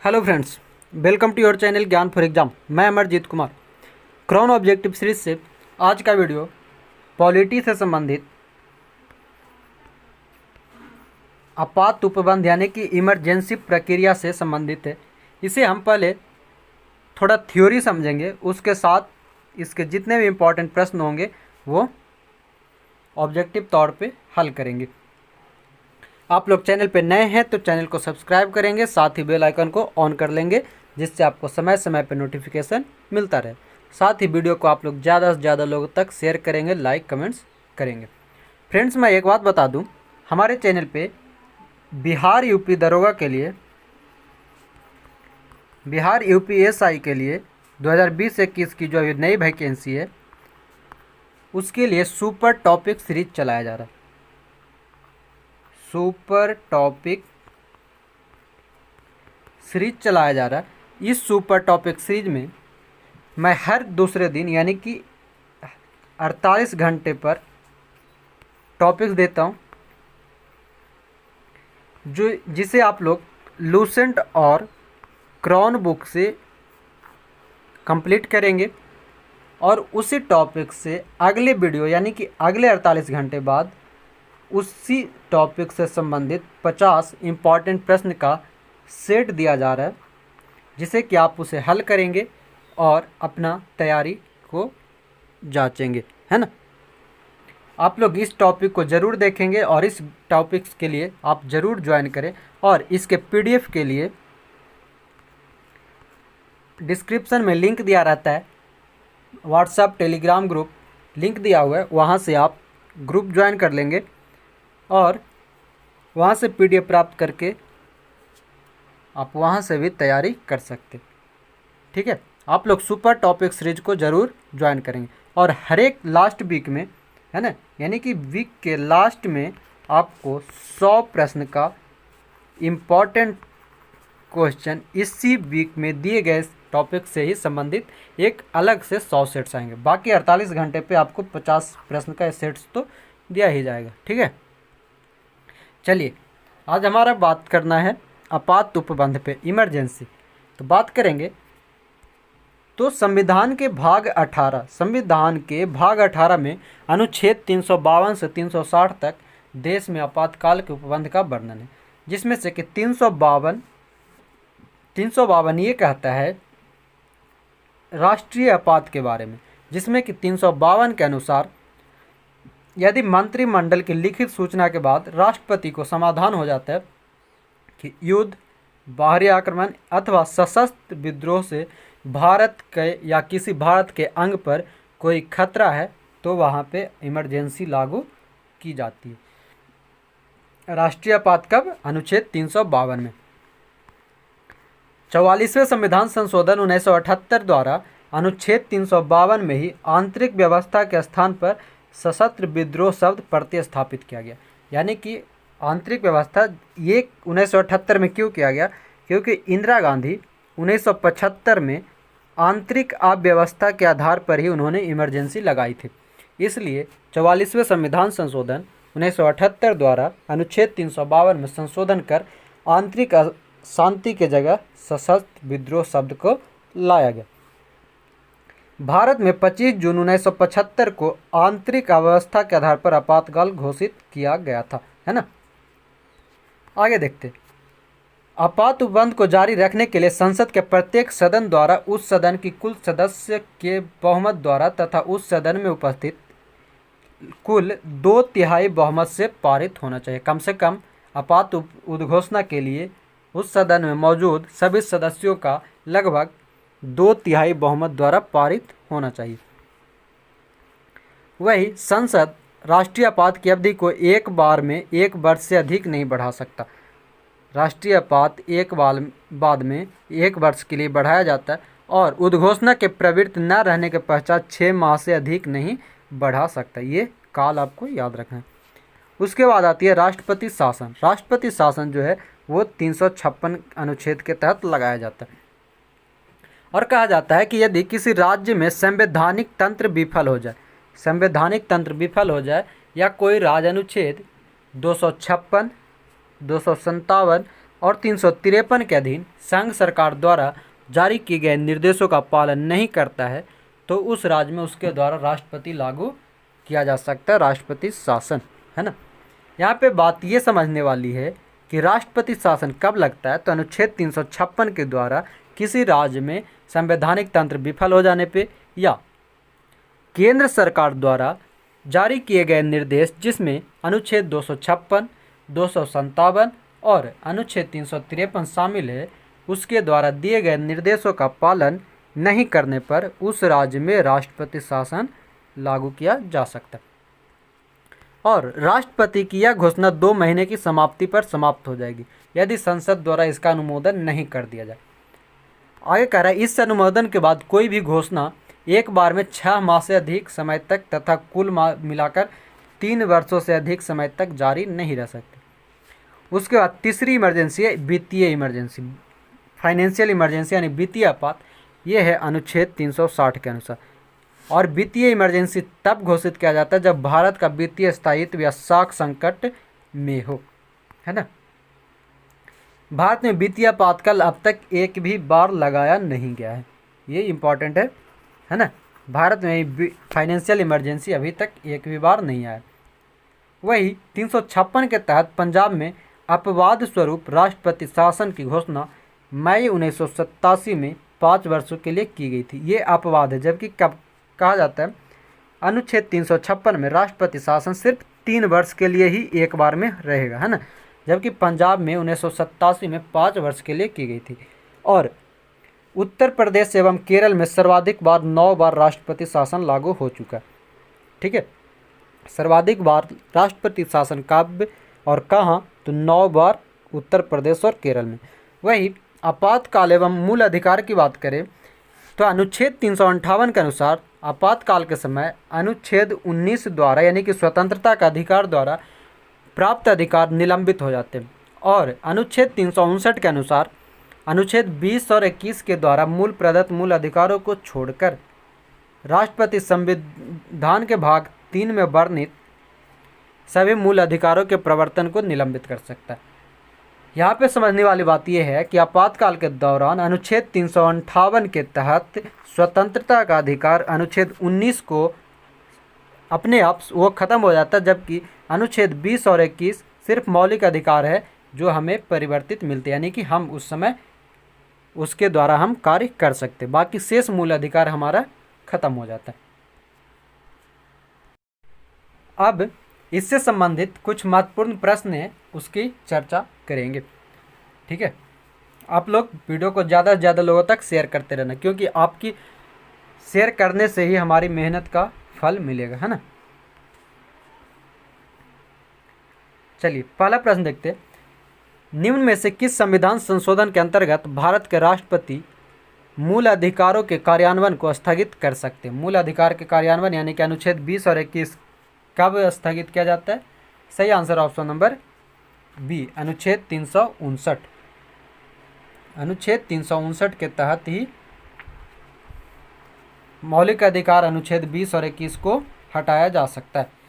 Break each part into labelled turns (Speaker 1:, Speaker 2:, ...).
Speaker 1: Hello friends, welcome to your channel Gyan for exam. मैं Amarjeet Kumar. Crown objective series से आज का वीडियो पॉलिटी से संबंधित आपात उपबंध यानी कि इमरजेंसी प्रक्रिया से संबंधित है। इसे हम पहले थोड़ा थ्योरी समझेंगे, उसके साथ इसके जितने भी इम्पोर्टेंट प्रश्न होंगे वो ऑब्जेक्टिव तौर पे हल करेंगे। आप लोग चैनल पे नए हैं तो चैनल को सब्सक्राइब करेंगे, साथ ही बेल आइकन को ऑन कर लेंगे जिससे आपको समय समय पर नोटिफिकेशन मिलता रहे। साथ ही वीडियो को आप लोग ज़्यादा से ज़्यादा लोगों तक शेयर करेंगे, लाइक कमेंट्स करेंगे। फ्रेंड्स, मैं एक बात बता दूं, हमारे चैनल पे बिहार यूपी दरोगा के लिए, बिहार यूपी एसआई के लिए 2020-21 की जो अभी नई वैकेंसी है उसके लिए सुपर टॉपिक सीरीज चलाया जा रहा है। सुपर टॉपिक सीरीज चलाया जा रहा है। इस सुपर टॉपिक सीरीज में मैं हर दूसरे दिन यानी कि 48 घंटे पर टॉपिक्स देता हूं, जिसे आप लोग लूसेंट और क्राउन बुक से कंप्लीट करेंगे और उसी टॉपिक से अगले वीडियो यानी कि अगले 48 घंटे बाद उसी टॉपिक से संबंधित 50 इम्पॉर्टेंट प्रश्न का सेट दिया जा रहा है, जिसे कि आप उसे हल करेंगे और अपना तैयारी को जांचेंगे, है ना। आप लोग इस टॉपिक को ज़रूर देखेंगे और इस टॉपिक्स के लिए आप ज़रूर ज्वाइन करें। और इसके पीडीएफ के लिए डिस्क्रिप्शन में लिंक दिया रहता है, व्हाट्सएप टेलीग्राम ग्रुप लिंक दिया हुआ है, वहाँ से आप ग्रुप ज्वाइन कर लेंगे और वहाँ से पीडीएफ प्राप्त करके आप वहाँ से भी तैयारी कर सकते, ठीक है। आप लोग सुपर टॉपिक सीरीज को ज़रूर ज्वाइन करेंगे और हर एक लास्ट वीक में, है ना, यानी कि वीक के लास्ट में आपको 100 प्रश्न का इम्पॉर्टेंट क्वेश्चन इसी वीक में दिए गए टॉपिक से ही संबंधित एक अलग से 100 सेट्स आएंगे। बाकी 48 घंटे पे आपको 50 प्रश्न का सेट्स तो दिया ही जाएगा, ठीक है। चलिए, आज हमारा बात करना है आपात उपबंध पे, इमरजेंसी। तो बात करेंगे तो संविधान के भाग 18 में अनुच्छेद 352 से 360 तक देश में आपातकाल के उपबंध का वर्णन है, जिसमें से कि 352 ये कहता है राष्ट्रीय आपात के बारे में, जिसमें कि 352 के अनुसार यदि मंत्रिमंडल की लिखित सूचना के बाद राष्ट्रपति को समाधान हो जाता है कि युद्ध, बाहरी आक्रमण अथवा सशस्त्र विद्रोह से भारत के या किसी भारत के अंग पर कोई खतरा है, तो वहाँ पे इमरजेंसी लागू की जाती है। राष्ट्रीय आपात कब? अनुच्छेद 352 में। 44वें संविधान संशोधन 1978 द्वारा अनुच्छेद 352 में ही आंतरिक व्यवस्था के स्थान पर सशस्त्र विद्रोह शब्द प्रतिस्थापित किया गया। यानी कि आंतरिक व्यवस्था ये 1978 में क्यों किया गया? क्योंकि इंदिरा गांधी 1975 में आंतरिक अव्यवस्था के आधार पर ही उन्होंने इमरजेंसी लगाई थी। इसलिए 44वें संविधान संशोधन 1978 द्वारा अनुच्छेद 352 में संशोधन कर आंतरिक शांति के जगह सशस्त्र विद्रोह शब्द को लाया गया। भारत में 25 जून 1975 को आंतरिक अव्यवस्था के आधार पर आपातकाल घोषित किया गया था, है ना। आगे देखते। आपात उपबंध को जारी रखने के लिए संसद के प्रत्येक सदन द्वारा उस सदन की कुल सदस्य के बहुमत द्वारा तथा उस सदन में उपस्थित कुल 2/3 बहुमत से पारित होना चाहिए। कम से कम आपात उद्घोषणा के लिए उस सदन में मौजूद सभी सदस्यों का लगभग 2/3 बहुमत द्वारा पारित होना चाहिए। वही संसद राष्ट्रीय आपात की अवधि को एक बार में 1 वर्ष से अधिक नहीं बढ़ा सकता। राष्ट्रीय आपात एक बार बाद में 1 वर्ष के लिए बढ़ाया जाता है और उद्घोषणा के प्रवृत्त न रहने के पश्चात 6 माह से अधिक नहीं बढ़ा सकता। ये काल आपको याद रखना है। उसके बाद आती है राष्ट्रपति शासन। राष्ट्रपति शासन जो है वो 356 अनुच्छेद के तहत लगाया जाता है और कहा जाता है कि यदि किसी राज्य में संवैधानिक तंत्र विफल हो जाए या कोई राज्य अनुच्छेद 256, 257 और 353 के अधीन संघ सरकार द्वारा जारी किए गए निर्देशों का पालन नहीं करता है तो उस राज्य में उसके द्वारा राष्ट्रपति लागू किया जा सकता है, राष्ट्रपति शासन, है ना। यहाँ पे बात ये समझने वाली है कि राष्ट्रपति शासन कब लगता है, तो अनुच्छेद 356 के द्वारा किसी राज्य में संवैधानिक तंत्र विफल हो जाने पे, या केंद्र सरकार द्वारा जारी किए गए निर्देश जिसमें अनुच्छेद 256, 257 और अनुच्छेद 353 शामिल है, उसके द्वारा दिए गए निर्देशों का पालन नहीं करने पर उस राज्य में राष्ट्रपति शासन लागू किया जा सकता है। और राष्ट्रपति की यह घोषणा 2 महीने की समाप्ति पर समाप्त हो जाएगी यदि संसद द्वारा इसका अनुमोदन नहीं कर दिया जाए। आगे कह रहा है, इस अनुमोदन के बाद कोई भी घोषणा एक बार में 6 माह से अधिक समय तक तथा कुल मिलाकर 3 वर्षों से अधिक समय तक जारी नहीं रह सकती। उसके बाद तीसरी इमरजेंसी है वित्तीय इमरजेंसी, फाइनेंशियल इमरजेंसी यानी वित्तीय आपात। ये है अनुच्छेद 360 के अनुसार। और वित्तीय इमरजेंसी तब घोषित किया जाता है जब भारत का वित्तीय स्थायित्व या साख संकट में हो, है ना। भारत में वित्तीय आपातकाल अब तक एक भी बार लगाया नहीं गया है, ये इम्पॉर्टेंट है ना। भारत में फाइनेंशियल इमरजेंसी अभी तक एक भी बार नहीं आया। वही 356 के तहत पंजाब में अपवाद स्वरूप राष्ट्रपति शासन की घोषणा मई 1987 में 5 वर्षों के लिए की गई थी। ये अपवाद है, जबकि कब कहा जाता है अनुच्छेद 356 में राष्ट्रपति शासन सिर्फ 3 वर्ष के लिए ही एक बार में रहेगा, है ना। जबकि पंजाब में 1987 में 5 वर्ष के लिए की गई थी। और उत्तर प्रदेश एवं केरल में सर्वाधिक बार 9 बार राष्ट्रपति शासन लागू हो चुका है, ठीक है। सर्वाधिक बार राष्ट्रपति शासन कब और कहाँ, तो 9 बार उत्तर प्रदेश और केरल में। वही आपातकाल एवं मूल अधिकार की बात करें तो अनुच्छेद 358 के अनुसार आपातकाल के समय अनुच्छेद 19 द्वारा यानी कि स्वतंत्रता का अधिकार द्वारा प्राप्त अधिकार निलंबित हो जाते हैं। और अनुच्छेद 359 के अनुसार अनुच्छेद 20 और 21 के द्वारा मूल प्रदत्त मूल अधिकारों को छोड़कर राष्ट्रपति संविधान के भाग 3 में वर्णित सभी मूल अधिकारों के प्रवर्तन को निलंबित कर सकता है। यहाँ पे समझने वाली बात यह है कि आपातकाल के दौरान अनुच्छेद 358 के तहत स्वतंत्रता का अधिकार अनुच्छेद 19 को अपने आप वो ख़त्म हो जाता है, जबकि अनुच्छेद 20 और 21 सिर्फ मौलिक अधिकार है जो हमें परिवर्तित मिलते हैं, यानी कि हम उस समय उसके द्वारा हम कार्य कर सकते, बाकी शेष मूल अधिकार हमारा ख़त्म हो जाता है। अब इससे संबंधित कुछ महत्वपूर्ण प्रश्न हैं, उसकी चर्चा करेंगे, ठीक है। आप लोग वीडियो को ज़्यादा से ज़्यादा लोगों तक शेयर करते रहना, क्योंकि आपकी शेयर करने से ही हमारी मेहनत का फल मिलेगा, है ना। चलिए पहला प्रश्न देखते हैं। निम्न में से किस संविधान संशोधन के अंतर्गत भारत के राष्ट्रपति मूल अधिकारों के कार्यान्वयन को स्थगित कर सकते हैं? मूल अधिकार के कार्यान्वयन यानी कि अनुच्छेद 20 और 21 कब स्थगित किया जाता है? सही आंसर ऑप्शन नंबर बी, अनुच्छेद 359। अनुच्छेद 359 के तहत ही मौलिक अधिकार अनुच्छेद 20 और 21 को हटाया जा सकता है।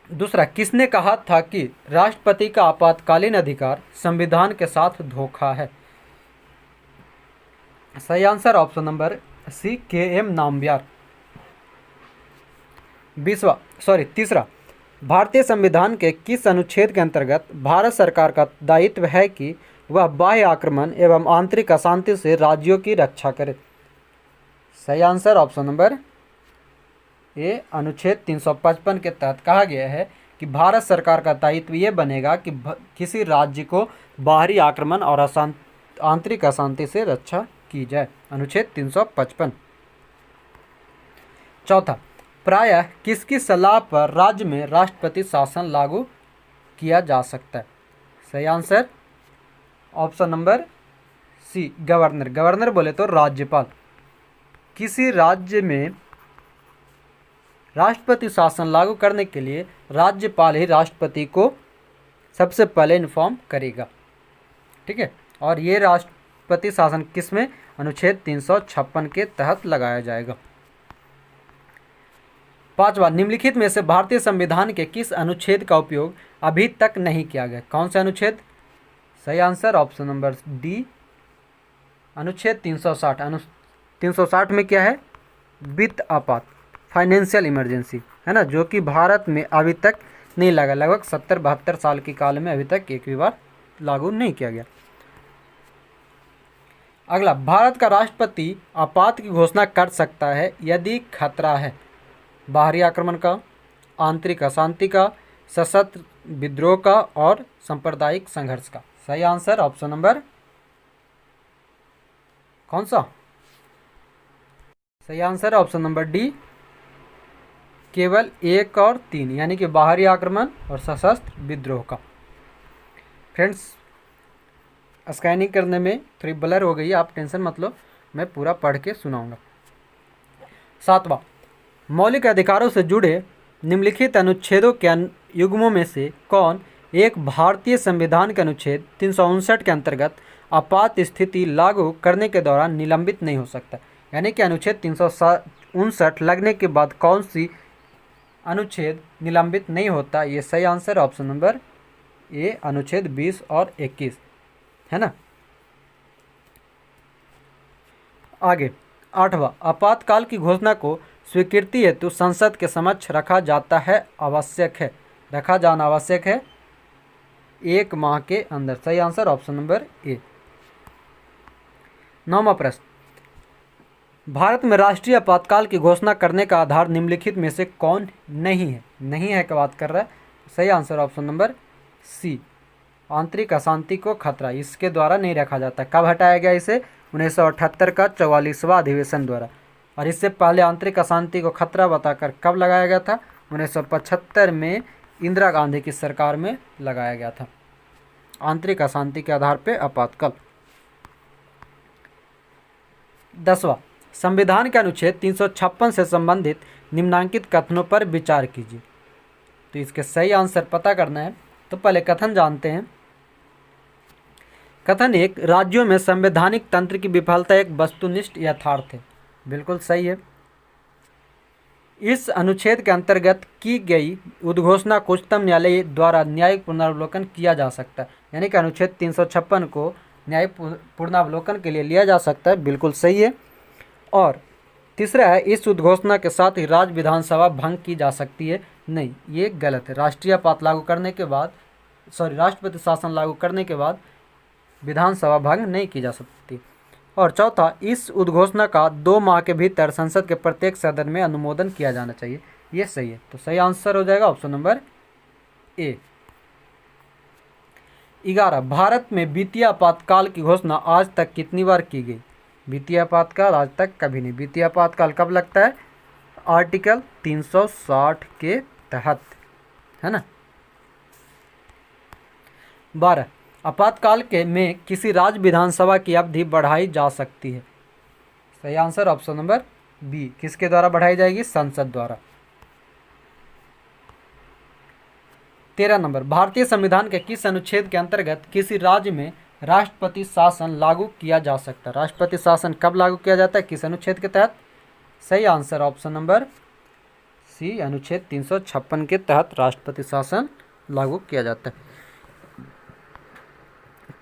Speaker 1: दूसरा, किसने कहा था कि राष्ट्रपति का आपातकालीन अधिकार संविधान के साथ धोखा है? सही answer option number C, K M. Nambiar. तीसरा, भारतीय संविधान के किस अनुच्छेद के अंतर्गत भारत सरकार का दायित्व है कि वह बाह्य आक्रमण एवं आंतरिक अशांति से राज्यों की रक्षा करे? सही आंसर ऑप्शन नंबर ए, अनुच्छेद 355 के तहत कहा गया है कि भारत सरकार का दायित्व ये बनेगा कि किसी राज्य को बाहरी आक्रमण और आंतरिक अशांति से रक्षा की जाए, अनुच्छेद 355। चौथा, प्रायः किसकी सलाह पर राज्य में राष्ट्रपति शासन लागू किया जा सकता है? सही answer option number C, governor. Governor बोले तो राज्यपाल। किसी राज्य में राष्ट्रपति शासन लागू करने के लिए राज्यपाल ही राष्ट्रपति को सबसे पहले इन्फॉर्म करेगा, ठीक है। और ये राष्ट्रपति शासन किस में? अनुच्छेद 356 के तहत लगाया जाएगा। 5वां, निम्नलिखित में से भारतीय संविधान के किस अनुच्छेद का उपयोग अभी तक नहीं किया गया? कौन सा अनुच्छेद? सही आंसर ऑप्शन नंबर डी, अनुच्छेद 360। 360 में क्या है? वित्त आपात, फाइनेंशियल इमरजेंसी, है ना, जो कि भारत में अभी तक नहीं लगा। लगभग 70-72 साल के काल में अभी तक एक भी बार लागू नहीं किया गया। अगला, भारत का राष्ट्रपति आपात की घोषणा कर सकता है यदि खतरा है बाहरी आक्रमण का, आंतरिक अशांति का, सशस्त्र विद्रोह का और सांप्रदायिक संघर्ष का। सही आंसर ऑप्शन नंबर कौन सा? सही आंसर ऑप्शन नंबर डी, केवल 1 और 3, यानी कि बाहरी आक्रमण और सशस्त्र विद्रोह का। फ्रेंड्स, स्कैनिंग करने में थोड़ी ब्लर हो गई है, आप टेंशन मत लो, मैं पूरा पढ़ के सुनाऊंगा। 7वां, मौलिक अधिकारों से जुड़े निम्नलिखित अनुच्छेदों के युग्मों में से कौन एक भारतीय संविधान के अनुच्छेद 359 के अंतर्गत आपात स्थिति लागू करने के दौरान निलंबित नहीं हो सकता? यानी कि अनुच्छेद 359 लगने के बाद कौन सी अनुच्छेद निलंबित नहीं होता? ये सही आंसर ऑप्शन नंबर ए, अनुच्छेद 20 और 21, है ना। आगे 8वां, आपातकाल की घोषणा को स्वीकृति हेतु संसद के समक्ष रखा जाता है, आवश्यक है, रखा जाना आवश्यक है 1 माह के अंदर। सही आंसर ऑप्शन नंबर ए। 9वां प्रश्न, भारत में राष्ट्रीय आपातकाल की घोषणा करने का आधार निम्नलिखित में से कौन नहीं है? नहीं है का बात कर रहा है। सही आंसर ऑप्शन नंबर सी, आंतरिक अशांति को खतरा, इसके द्वारा नहीं रखा जाता। कब हटाया गया इसे? 1978 का 44वां अधिवेशन द्वारा। और इससे पहले आंतरिक अशांति को खतरा बताकर कब लगाया गया था? 1975 में इंदिरा गांधी की सरकार में लगाया गया था, आंतरिक अशांति के आधार पर आपातकाल। 10वां, संविधान के अनुच्छेद 356 से संबंधित निम्नांकित कथनों पर विचार कीजिए। तो इसके सही आंसर पता करना है, तो पहले कथन जानते हैं। कथन 1, राज्यों में संवैधानिक तंत्र की विफलता एक वस्तुनिष्ठ यथार्थ है। बिल्कुल सही है। इस अनुच्छेद के अंतर्गत की गई उद्घोषणा को उच्चतम न्यायालय द्वारा न्यायिक पुनरावलोकन किया जा सकता है, यानी कि अनुच्छेद 356 को न्यायिक पुनरावलोकन के लिए लिया जा सकता है। बिल्कुल सही है। और तीसरा है, इस उद्घोषणा के साथ ही राज्य विधानसभा भंग की जा सकती है। नहीं, ये गलत है। राष्ट्रीय आपात लागू करने के बाद, राष्ट्रपति शासन लागू करने के बाद विधानसभा भंग नहीं की जा सकती। और चौथा, इस उद्घोषणा का 2 माह के भीतर संसद के प्रत्येक सदन में अनुमोदन किया जाना चाहिए। ये सही है। तो सही आंसर हो जाएगा ऑप्शन नंबर ए। 11, भारत में वित्तीय आपातकाल की घोषणा आज तक कितनी बार की गई? वित्तीय आपातकाल आज तक कभी नहीं। वित्तीय आपातकाल कब लगता है? आर्टिकल 360 के तहत, है ना। 12, आपातकाल के में किसी राज्य विधानसभा की अवधि बढ़ाई जा सकती है। सही आंसर ऑप्शन नंबर बी, किसके द्वारा बढ़ाई जाएगी? संसद द्वारा। 13 नंबर, भारतीय संविधान के किस अनुच्छेद के अंतर्गत किसी राज्य में राष्ट्रपति शासन लागू किया जा सकता है? राष्ट्रपति शासन कब लागू किया जाता है, किस अनुच्छेद के तहत? सही आंसर ऑप्शन नंबर सी, अनुच्छेद 356 के तहत राष्ट्रपति शासन लागू किया जाता है।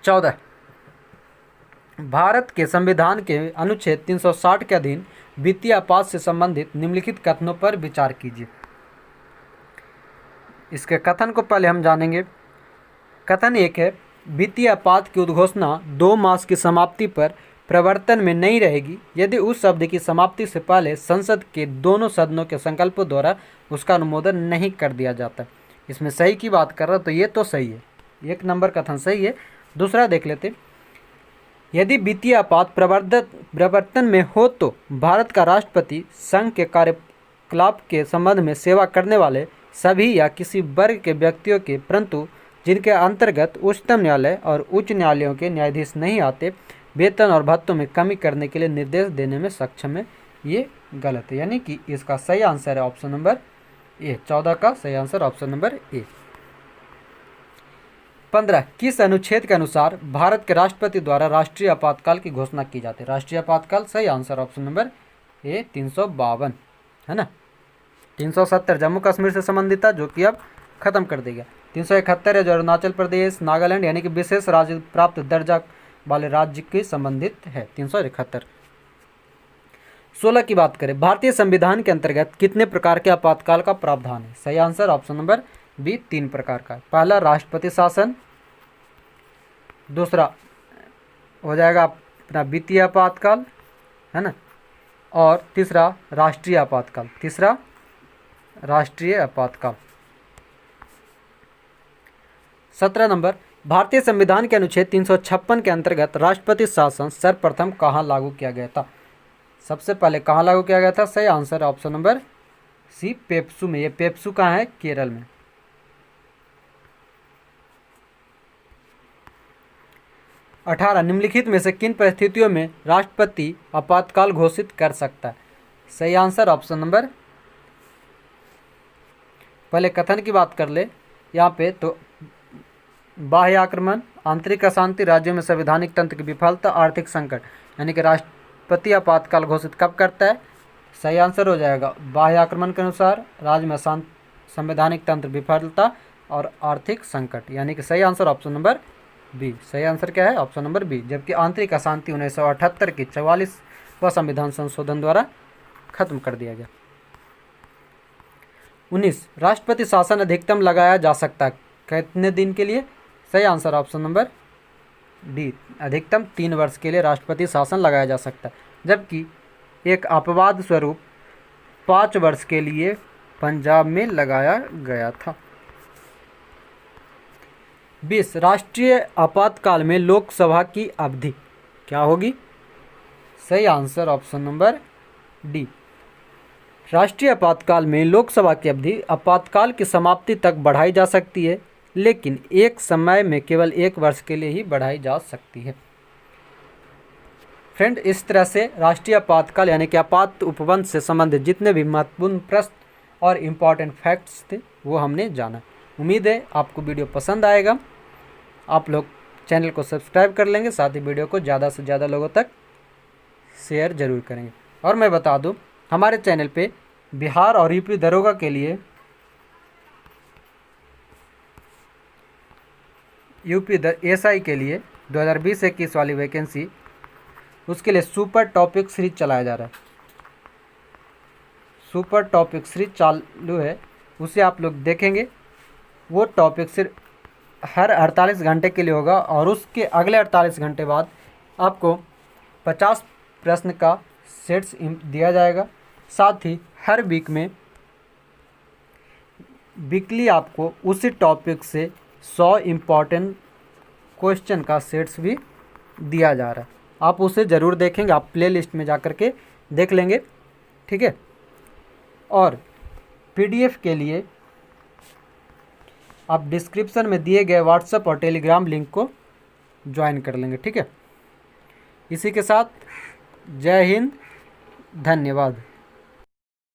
Speaker 1: 14, भारत के संविधान के अनुच्छेद 360 के अधीन वित्तीय आपात से संबंधित निम्नलिखित कथनों पर विचार कीजिए। इसके कथन को पहले हम जानेंगे। कथन 1 है, वित्तीय आपात की उद्घोषणा 2 मास की समाप्ति पर प्रवर्तन में नहीं रहेगी यदि उस अवधि की समाप्ति से पहले संसद के दोनों सदनों के संकल्पों द्वारा उसका अनुमोदन नहीं कर दिया जाता। इसमें सही की बात कर रहा, तो ये तो सही है, 1 नंबर कथन सही है। दूसरा देख लेते, यदि वित्तीय आपात प्रवर्तन में हो तो भारत का राष्ट्रपति संघ के कार्यकलाप के संबंध में सेवा करने वाले सभी या किसी वर्ग के व्यक्तियों के, परंतु जिनके अंतर्गत उच्चतम न्यायालय और उच्च न्यायालयों के न्यायाधीश नहीं आते, वेतन और भत्तों में कमी करने के लिए निर्देश देने में सक्षम है। ये गलत है, यानी कि इसका सही आंसर है ऑप्शन नंबर ए। 14 का सही आंसर ऑप्शन नंबर ए। 15, किस अनुच्छेद के अनुसार भारत के राष्ट्रपति द्वारा राष्ट्रीय आपातकाल की घोषणा की जाती है? राष्ट्रीय आपातकाल, सही आंसर ऑप्शन नंबर ए 352, है ना। 370 जम्मू कश्मीर से संबंधित था, जो कि अब खत्म कर दिया गया। 371 है जो अरुणाचल प्रदेश, नागालैंड यानी कि विशेष राज्य प्राप्त दर्जा वाले राज्य के संबंधित है। 371। 16 की बात करें, भारतीय संविधान के अंतर्गत कितने प्रकार के आपातकाल का प्रावधान है? सही आंसर ऑप्शन नंबर बी 3 प्रकार का। पहला राष्ट्रपति शासन, दूसरा हो जाएगा अपना वित्तीय आपातकाल, है ना, और तीसरा राष्ट्रीय आपातकाल। तीसरा राष्ट्रीय आपातकाल। 17 नंबर, भारतीय संविधान के अनुच्छेद 356 के अंतर्गत राष्ट्रपति शासन सर्वप्रथम कहाँ लागू किया गया था? सबसे पहले कहाँ लागू किया गया था? सही answer option number C PEPSU में। ये पेप्सू कहाँ है? केरल में। 18 निम्नलिखित में से किन परिस्थितियों में राष्ट्रपति आपातकाल घोषित कर सकता है? सही आंसर ऑप्शन नंबर, पहले कथन की बात कर ले यहाँ पे, तो बाह्य आक्रमण, आंतरिक अशांति, राज्यों में संवैधानिक तंत्र की विफलता, आर्थिक संकट, यानी कि राष्ट्रपति आपातकाल घोषित कब करता है? सही आंसर हो जाएगा बाह्य आक्रमण के अनुसार, राज्य में संवैधानिक तंत्र विफलता और आर्थिक संकट, यानी कि सही आंसर ऑप्शन नंबर बी। सही आंसर क्या है? Option number B. जबकि आंतरिक अशांति 1978 की 44वां संविधान संशोधन द्वारा खत्म कर दिया गया। 19 राष्ट्रपति शासन अधिकतम लगाया जा सकता है कितने दिन के लिए? सही आंसर ऑप्शन नंबर डी, अधिकतम 3 वर्ष के लिए राष्ट्रपति शासन लगाया जा सकता है, जबकि एक अपवाद स्वरूप 5 वर्ष के लिए पंजाब में लगाया गया था। 20 राष्ट्रीय आपातकाल में लोकसभा की अवधि क्या होगी? सही आंसर ऑप्शन नंबर डी। राष्ट्रीय आपातकाल में लोकसभा की अवधि आपातकाल की समाप्ति तक बढ़ाई जा सकती है, लेकिन एक समय में केवल 1 वर्ष के लिए ही बढ़ाई जा सकती है। फ्रेंड, इस तरह से राष्ट्रीय आपातकाल यानी कि आपात उपबंध से संबंधित जितने भी महत्वपूर्ण प्रश्न और इम्पॉर्टेंट फैक्ट्स थे वो हमने जाना। उम्मीद है आपको वीडियो पसंद आएगा। आप लोग चैनल को सब्सक्राइब कर लेंगे, साथ ही वीडियो को ज़्यादा से ज़्यादा लोगों तक शेयर जरूर करेंगे। और मैं बता दूं, हमारे चैनल पे बिहार और यूपी दरोगा के लिए एसआई के लिए 2020-21 वाली वैकेंसी, उसके लिए सुपर टॉपिक सीरीज चलाया जा रहा है। सुपर टॉपिक सीरीज चालू है, उसे आप लोग देखेंगे। वो टॉपिक सिर्फ हर 48 घंटे के लिए होगा और उसके अगले 48 घंटे बाद आपको 50 प्रश्न का सेट्स दिया जाएगा। साथ ही हर वीक में वीकली आपको उसी टॉपिक से 100 इम्पॉर्टेंट क्वेश्चन का सेट्स भी दिया जा रहा है। आप उसे ज़रूर देखेंगे, आप प्लेलिस्ट में जा कर के देख लेंगे, ठीक है। और पीडीएफ के लिए आप डिस्क्रिप्शन में दिए गए व्हाट्सएप और टेलीग्राम लिंक को ज्वाइन कर लेंगे, ठीक है। इसी के साथ जय हिंद, धन्यवाद।